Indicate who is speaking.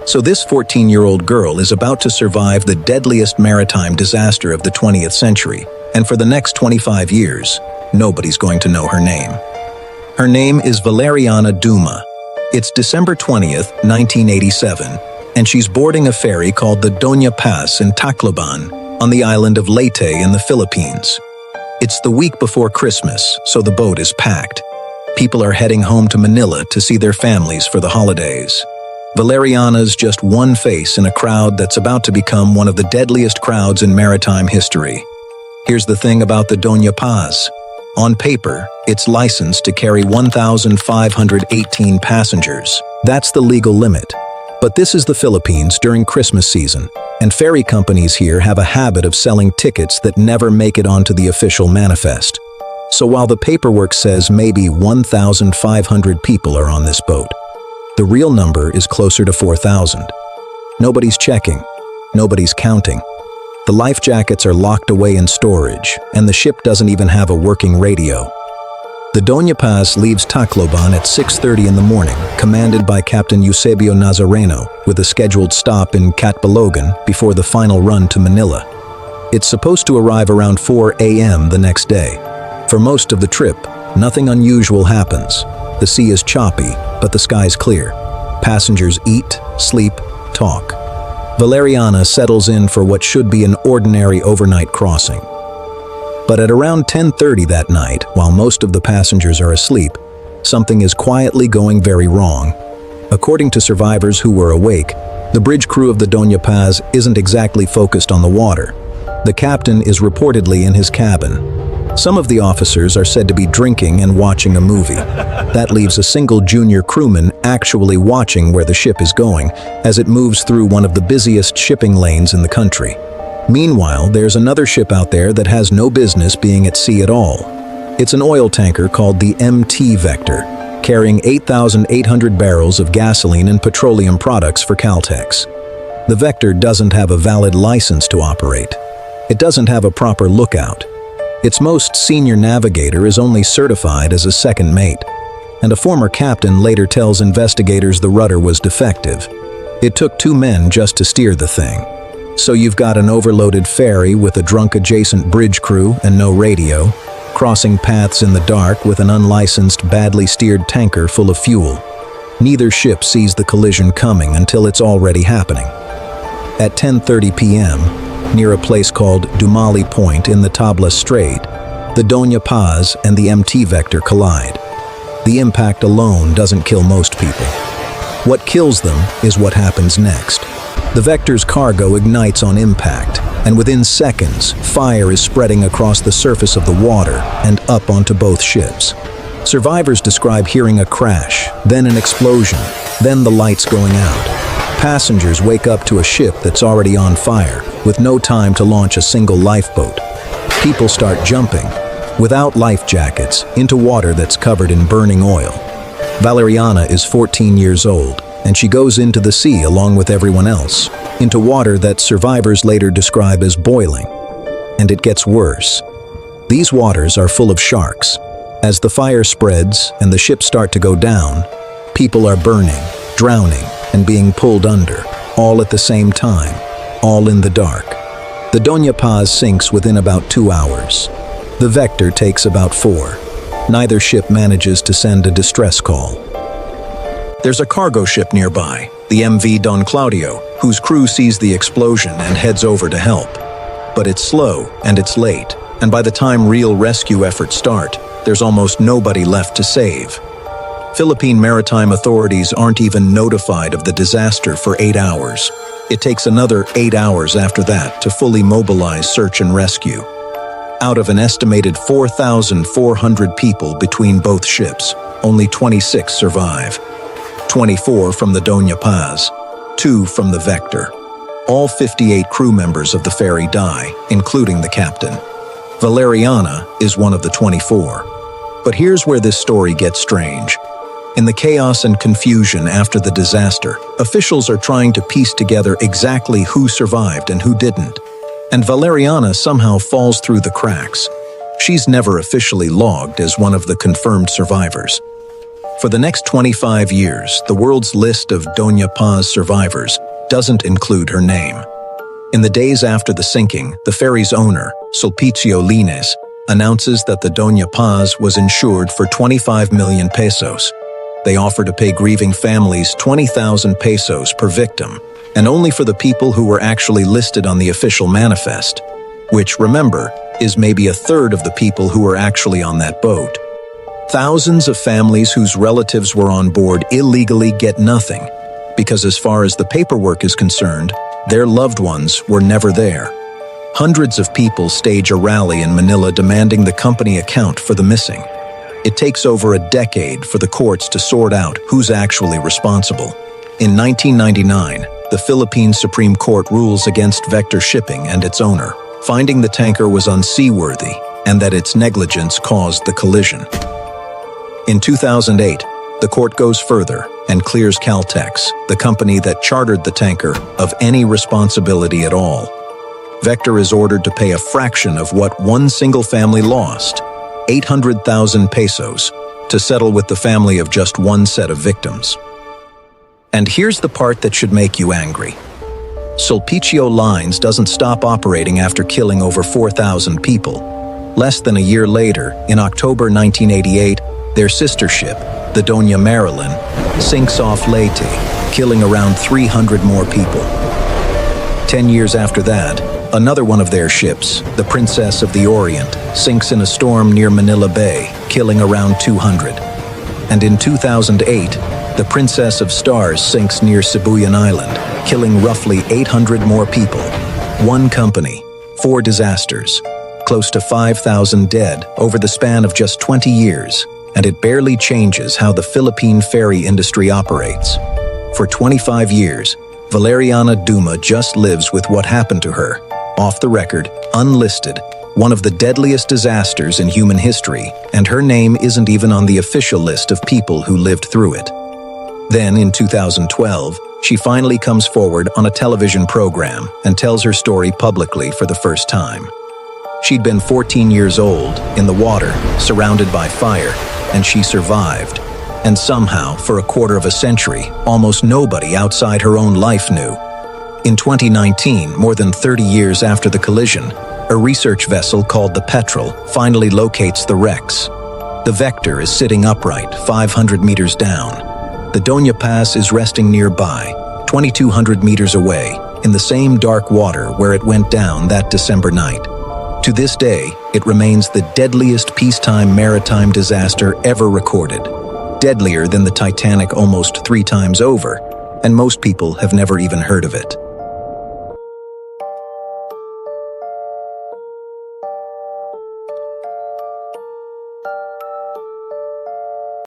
Speaker 1: So this 14-year-old girl is about to survive the deadliest maritime disaster of the 20th century, and for the next 25 years, nobody's going to know her name. Her name is Valeriana Duma. It's December 20th, 1987, and she's boarding a ferry called the Doña Paz in Tacloban, on the island of Leyte in the Philippines. It's the week before Christmas, so the boat is packed. People are heading home to Manila to see their families for the holidays. Valeriana's just one face in a crowd that's about to become one of the deadliest crowds in maritime history. Here's the thing about the Doña Paz. On paper, it's licensed to carry 1,518 passengers. That's the legal limit. But this is the Philippines during Christmas season, and ferry companies here have a habit of selling tickets that never make it onto the official manifest. So while the paperwork says maybe 1,500 people are on this boat, the real number is closer to 4,000. Nobody's checking. Nobody's counting. The life jackets are locked away in storage, and the ship doesn't even have a working radio. The Doña Paz leaves Tacloban at 6:30 in the morning, commanded by Captain Eusebio Nazareno, with a scheduled stop in Catbalogan before the final run to Manila. It's supposed to arrive around 4 a.m. the next day. For most of the trip, nothing unusual happens. The sea is choppy, but the sky's clear. Passengers eat, sleep, talk. Valeriana settles in for what should be an ordinary overnight crossing. But at around 10:30 that night, while most of the passengers are asleep, something is quietly going very wrong. According to survivors who were awake, the bridge crew of the Doña Paz isn't exactly focused on the water. The captain is reportedly in his cabin. Some of the officers are said to be drinking and watching a movie. That leaves a single junior crewman actually watching where the ship is going as it moves through one of the busiest shipping lanes in the country. Meanwhile, there's another ship out there that has no business being at sea at all. It's an oil tanker called the MT Vector, carrying 8,800 barrels of gasoline and petroleum products for Caltex. The Vector doesn't have a valid license to operate. It doesn't have a proper lookout. Its most senior navigator is only certified as a second mate, and a former captain later tells investigators the rudder was defective. It took 2 men just to steer the thing. So you've got an overloaded ferry with a drunk adjacent bridge crew and no radio, crossing paths in the dark with an unlicensed, badly steered tanker full of fuel. Neither ship sees the collision coming until it's already happening. At 10:30 p.m., near a place called Dumali Point in the Tabla Strait, the Doña Paz and the MT Vector collide. The impact alone doesn't kill most people. What kills them is what happens next. The Vector's cargo ignites on impact, and within seconds, fire is spreading across the surface of the water and up onto both ships. Survivors describe hearing a crash, then an explosion, then the lights going out. Passengers wake up to a ship that's already on fire, with no time to launch a single lifeboat. People start jumping, without life jackets, into water that's covered in burning oil. Valeriana is 14 years old, and she goes into the sea along with everyone else, into water that survivors later describe as boiling. And it gets worse. These waters are full of sharks. As the fire spreads and the ships start to go down, people are burning, drowning, and being pulled under, all at the same time, all in the dark. The Doña Paz sinks within about 2 hours. The Vector takes about 4. Neither ship manages to send a distress call. There's a cargo ship nearby, the MV Don Claudio, whose crew sees the explosion and heads over to help. But it's slow and it's late, and by the time real rescue efforts start, there's almost nobody left to save. Philippine maritime authorities aren't even notified of the disaster for 8 hours. It takes another 8 hours after that to fully mobilize search and rescue. Out of an estimated 4,400 people between both ships, only 26 survive. 24 from the Doña Paz, 2 from the Vector. All 58 crew members of the ferry die, including the captain. Valeriana is one of the 24. But here's where this story gets strange. In the chaos and confusion after the disaster, officials are trying to piece together exactly who survived and who didn't. And Valeriana somehow falls through the cracks. She's never officially logged as one of the confirmed survivors. For the next 25 years, the world's list of Doña Paz survivors doesn't include her name. In the days after the sinking, the ferry's owner, Sulpicio Lines, announces that the Doña Paz was insured for 25 million pesos. They offer to pay grieving families 20,000 pesos per victim, and only for the people who were actually listed on the official manifest, which, remember, is maybe a third of the people who were actually on that boat. Thousands of families whose relatives were on board illegally get nothing, because as far as the paperwork is concerned, their loved ones were never there. Hundreds of people stage a rally in Manila demanding the company account for the missing. It takes over a decade for the courts to sort out who's actually responsible. In 1999, the Philippine Supreme Court rules against Vector Shipping and its owner, finding the tanker was unseaworthy and that its negligence caused the collision. In 2008, the court goes further and clears Caltex, the company that chartered the tanker, of any responsibility at all. Vector is ordered to pay a fraction of what one single family lost, 800,000 pesos, to settle with the family of just one set of victims. And here's the part that should make you angry. Sulpicio Lines doesn't stop operating after killing over 4,000 people. Less than a year later, in October 1988, their sister ship, the Doña Marilyn, sinks off Leyte, killing around 300 more people. 10 years after that, another one of their ships, the Princess of the Orient, sinks in a storm near Manila Bay, killing around 200. And in 2008, the Princess of Stars sinks near Sibuyan Island, killing roughly 800 more people. One company, 4 disasters, close to 5,000 dead over the span of just 20 years, and it barely changes how the Philippine ferry industry operates. For 25 years, Valeriana Duma just lives with what happened to her, off the record, unlisted, one of the deadliest disasters in human history, and her name isn't even on the official list of people who lived through it. Then, in 2012, she finally comes forward on a television program and tells her story publicly for the first time. She'd been 14 years old, in the water, surrounded by fire, and she survived. And somehow, for a quarter of a century, almost nobody outside her own life knew. In 2019, more than 30 years after the collision, a research vessel called the Petrel finally locates the wrecks. The Vector is sitting upright, 500 meters down. The Doña Paz is resting nearby, 2,200 meters away, in the same dark water where it went down that December night. To this day, it remains the deadliest peacetime maritime disaster ever recorded, deadlier than the Titanic almost 3 times over, and most people have never even heard of it.